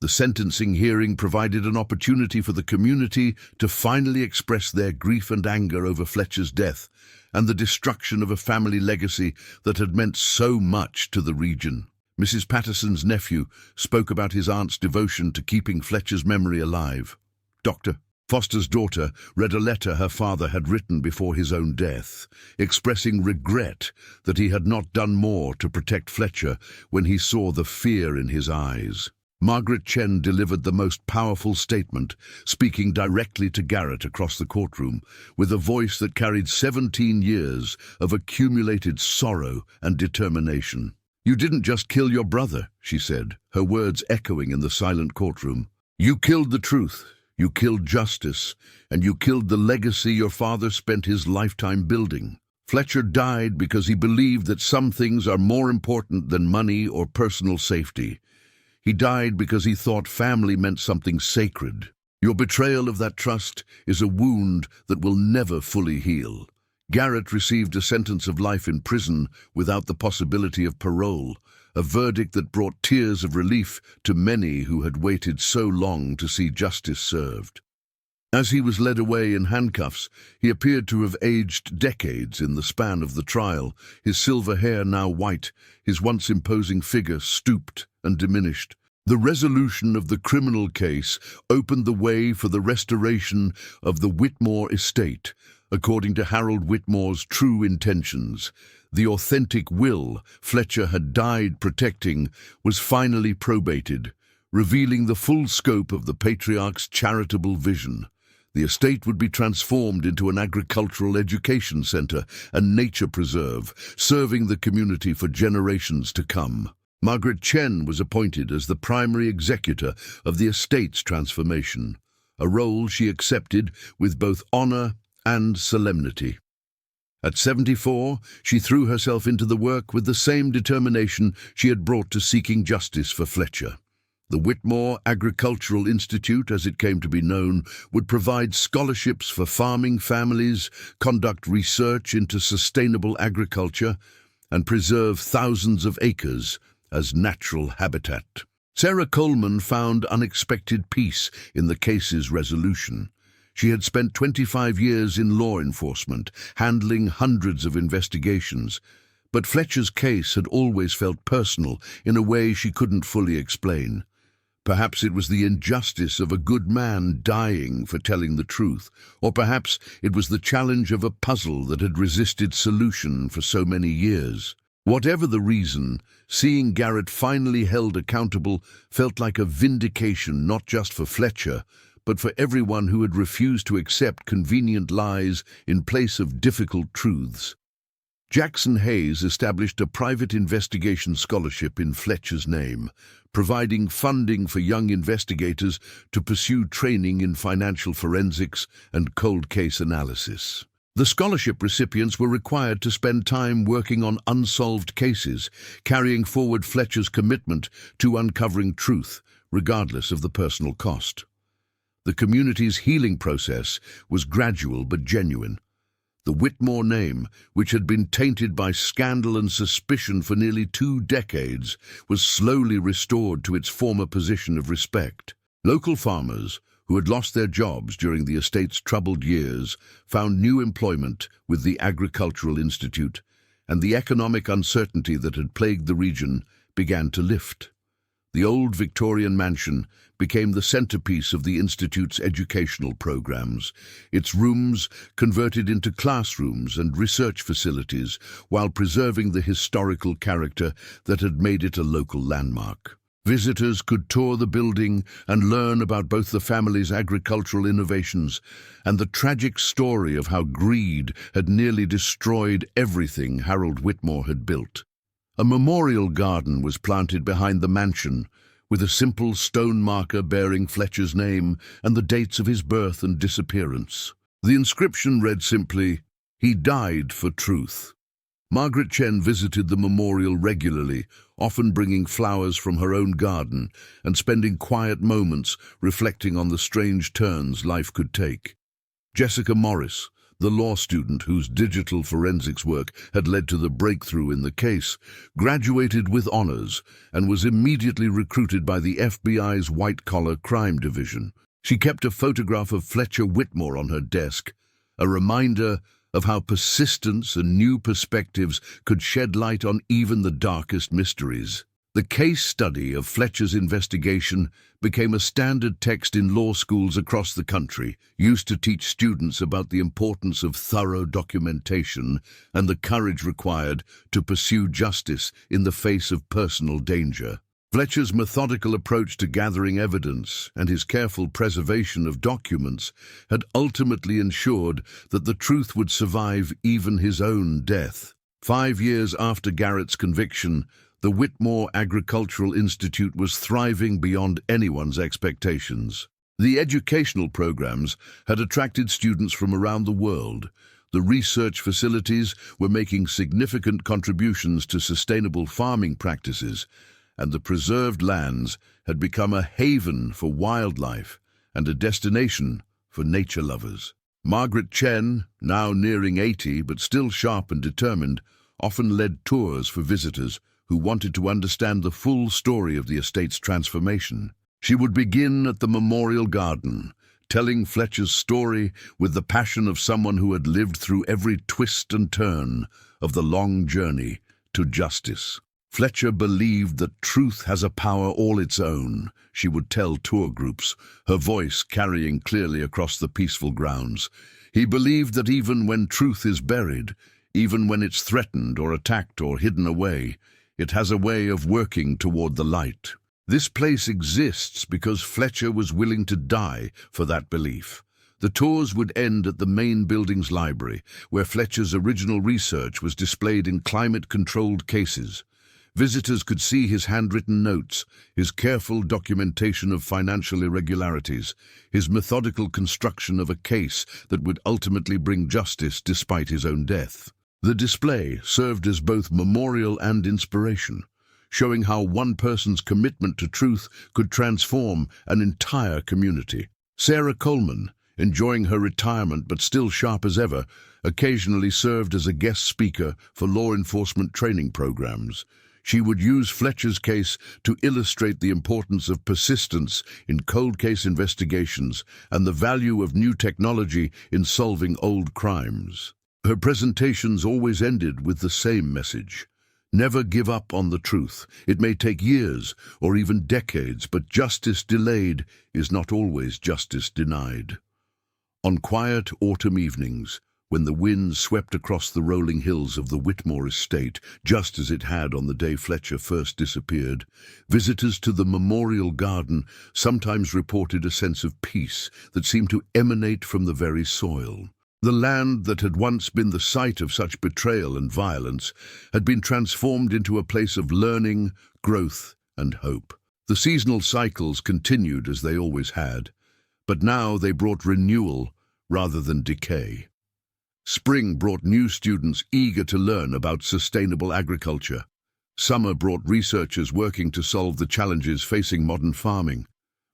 A: The sentencing hearing provided an opportunity for the community to finally express their grief and anger over Fletcher's death and the destruction of a family legacy that had meant so much to the region. Mrs. Patterson's nephew spoke about his aunt's devotion to keeping Fletcher's memory alive. Dr. Foster's daughter read a letter her father had written before his own death, expressing regret that he had not done more to protect Fletcher when he saw the fear in his eyes. Margaret Chen delivered the most powerful statement, speaking directly to Garrett across the courtroom, with a voice that carried 17 years of accumulated sorrow and determination. "You didn't just kill your brother," she said, her words echoing in the silent courtroom. "You killed the truth, you killed justice, and you killed the legacy your father spent his lifetime building. Fletcher died because he believed that some things are more important than money or personal safety. He died because he thought family meant something sacred. Your betrayal of that trust is a wound that will never fully heal." Garrett received a sentence of life in prison without the possibility of parole, a verdict that brought tears of relief to many who had waited so long to see justice served. As he was led away in handcuffs, he appeared to have aged decades in the span of the trial, his silver hair now white, his once imposing figure stooped and diminished. The resolution of the criminal case opened the way for the restoration of the Whitmore estate, according to Harold Whitmore's true intentions. The authentic will Fletcher had died protecting was finally probated, revealing the full scope of the patriarch's charitable vision. The estate would be transformed into an agricultural education center and nature preserve, serving the community for generations to come. Margaret Chen was appointed as the primary executor of the estate's transformation, a role she accepted with both honor and solemnity. At 74, she threw herself into the work with the same determination she had brought to seeking justice for Fletcher. The Whitmore Agricultural Institute, as it came to be known, would provide scholarships for farming families, conduct research into sustainable agriculture, and preserve thousands of acres as natural habitat. Sarah Coleman found unexpected peace in the case's resolution. She had spent 25 years in law enforcement, handling hundreds of investigations, but Fletcher's case had always felt personal in a way she couldn't fully explain. Perhaps it was the injustice of a good man dying for telling the truth, or perhaps it was the challenge of a puzzle that had resisted solution for so many years. Whatever the reason, seeing Garrett finally held accountable felt like a vindication not just for Fletcher, but for everyone who had refused to accept convenient lies in place of difficult truths. Jackson Hayes established a private investigation scholarship in Fletcher's name, providing funding for young investigators to pursue training in financial forensics and cold case analysis. The scholarship recipients were required to spend time working on unsolved cases, carrying forward Fletcher's commitment to uncovering truth, regardless of the personal cost. The community's healing process was gradual but genuine. The Whitmore name, which had been tainted by scandal and suspicion for nearly 2 decades, was slowly restored to its former position of respect. Local farmers, who had lost their jobs during the estate's troubled years, found new employment with the Agricultural Institute, and the economic uncertainty that had plagued the region began to lift. The old Victorian mansion became the centerpiece of the Institute's educational programs, its rooms converted into classrooms and research facilities while preserving the historical character that had made it a local landmark. Visitors could tour the building and learn about both the family's agricultural innovations and the tragic story of how greed had nearly destroyed everything Harold Whitmore had built. A memorial garden was planted behind the mansion, with a simple stone marker bearing Fletcher's name and the dates of his birth and disappearance. The inscription read simply, He died for truth. Margaret Chen visited the memorial regularly, often bringing flowers from her own garden and spending quiet moments reflecting on the strange turns life could take. Jessica Morris, the law student whose digital forensics work had led to the breakthrough in the case, graduated with honors and was immediately recruited by the FBI's white-collar crime division. She kept a photograph of Fletcher Whitmore on her desk, a reminder of how persistence and new perspectives could shed light on even the darkest mysteries. The case study of Fletcher's investigation became a standard text in law schools across the country, used to teach students about the importance of thorough documentation and the courage required to pursue justice in the face of personal danger. Fletcher's methodical approach to gathering evidence and his careful preservation of documents had ultimately ensured that the truth would survive even his own death. 5 years after Garrett's conviction, the Whitmore Agricultural Institute was thriving beyond anyone's expectations. The educational programs had attracted students from around the world. The research facilities were making significant contributions to sustainable farming practices, and the preserved lands had become a haven for wildlife and a destination for nature lovers. Margaret Chen, now nearing 80 but still sharp and determined, often led tours for visitors who wanted to understand the full story of the estate's transformation. She would begin at the Memorial Garden, telling Fletcher's story with the passion of someone who had lived through every twist and turn of the long journey to justice. Fletcher believed that truth has a power all its own, she would tell tour groups, her voice carrying clearly across the peaceful grounds. He believed that even when truth is buried, even when it's threatened or attacked or hidden away, it has a way of working toward the light. This place exists because Fletcher was willing to die for that belief. The tours would end at the main building's library, where Fletcher's original research was displayed in climate-controlled cases. Visitors could see his handwritten notes, his careful documentation of financial irregularities, his methodical construction of a case that would ultimately bring justice despite his own death. The display served as both memorial and inspiration, showing how one person's commitment to truth could transform an entire community. Sarah Coleman, enjoying her retirement but still sharp as ever, occasionally served as a guest speaker for law enforcement training programs. She would use Fletcher's case to illustrate the importance of persistence in cold case investigations and the value of new technology in solving old crimes. Her presentations always ended with the same message: never give up on the truth. It may take years or even decades, but justice delayed is not always justice denied. On quiet autumn evenings, when the wind swept across the rolling hills of the Whitmore estate, just as it had on the day Fletcher first disappeared, visitors to the Memorial Garden sometimes reported a sense of peace that seemed to emanate from the very soil. The land that had once been the site of such betrayal and violence had been transformed into a place of learning, growth, and hope. The seasonal cycles continued as they always had, but now they brought renewal rather than decay. Spring brought new students eager to learn about sustainable agriculture. Summer brought researchers working to solve the challenges facing modern farming.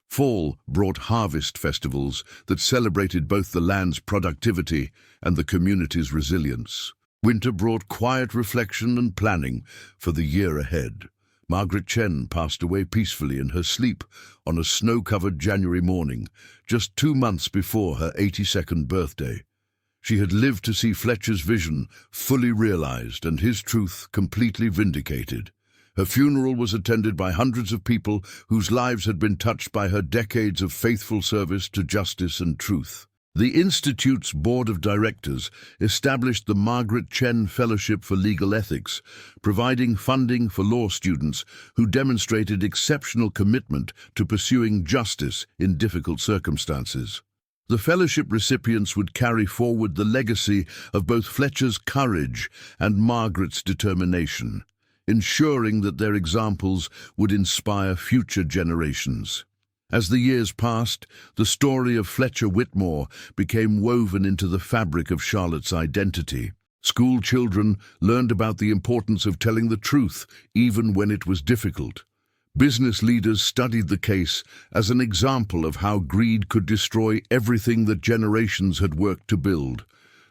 A: Fall brought harvest festivals that celebrated both the land's productivity and the community's resilience. Winter brought quiet reflection and planning for the year ahead. Margaret Chen passed away peacefully in her sleep on a snow-covered January morning, just 2 months before her 82nd birthday. She had lived to see Fletcher's vision fully realized and his truth completely vindicated. Her funeral was attended by hundreds of people whose lives had been touched by her decades of faithful service to justice and truth. The Institute's board of directors established the Margaret Chen Fellowship for Legal Ethics, providing funding for law students who demonstrated exceptional commitment to pursuing justice in difficult circumstances. The fellowship recipients would carry forward the legacy of both Fletcher's courage and Margaret's determination, ensuring that their examples would inspire future generations. As the years passed, the story of Fletcher Whitmore became woven into the fabric of Charlotte's identity. School children learned about the importance of telling the truth, even when it was difficult. Business leaders studied the case as an example of how greed could destroy everything that generations had worked to build.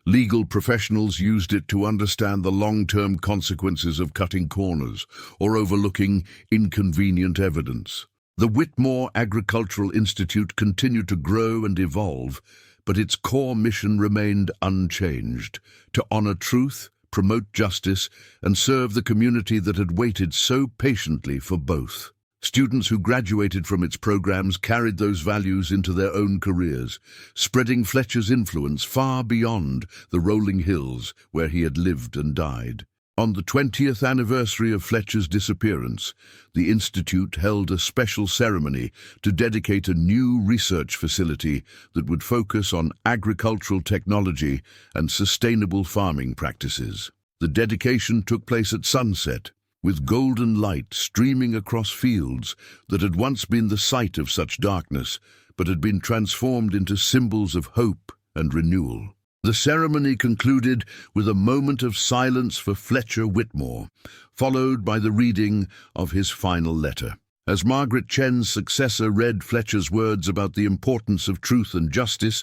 A: Legal professionals used it to understand the long-term consequences of cutting corners or overlooking inconvenient evidence. The Whitmore Agricultural Institute continued to grow and evolve, but its core mission remained unchanged: to honor truth, promote justice, and serve the community that had waited so patiently for both. Students who graduated from its programs carried those values into their own careers, spreading Fletcher's influence far beyond the rolling hills where he had lived and died. On the 20th anniversary of Fletcher's disappearance, the Institute held a special ceremony to dedicate a new research facility that would focus on agricultural technology and sustainable farming practices. The dedication took place at sunset, with golden light streaming across fields that had once been the site of such darkness, but had been transformed into symbols of hope and renewal. The ceremony concluded with a moment of silence for Fletcher Whitmore, followed by the reading of his final letter. As Margaret Chen's successor read Fletcher's words about the importance of truth and justice,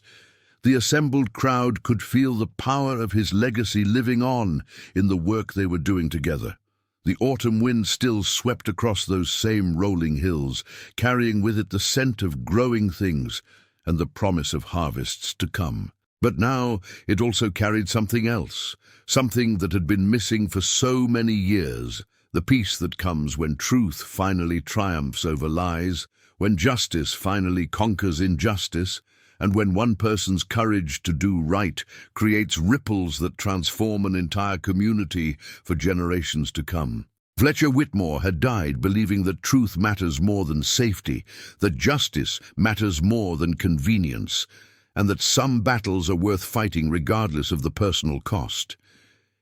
A: the assembled crowd could feel the power of his legacy living on in the work they were doing together. The autumn wind still swept across those same rolling hills, carrying with it the scent of growing things and the promise of harvests to come. But now it also carried something else, something that had been missing for so many years: the peace that comes when truth finally triumphs over lies, when justice finally conquers injustice, and when one person's courage to do right creates ripples that transform an entire community for generations to come. Fletcher Whitmore had died believing that truth matters more than safety, that justice matters more than convenience, and that some battles are worth fighting regardless of the personal cost.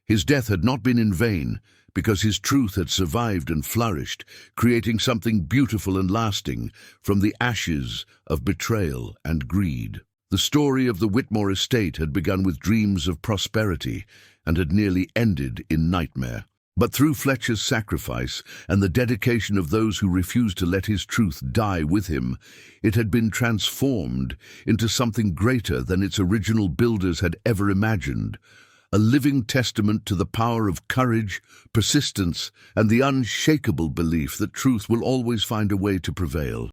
A: His death had not been in vain, because his truth had survived and flourished, creating something beautiful and lasting from the ashes of betrayal and greed. The story of the Whitmore estate had begun with dreams of prosperity and had nearly ended in nightmare. But through Fletcher's sacrifice and the dedication of those who refused to let his truth die with him, it had been transformed into something greater than its original builders had ever imagined, a living testament to the power of courage, persistence, and the unshakable belief that truth will always find a way to prevail.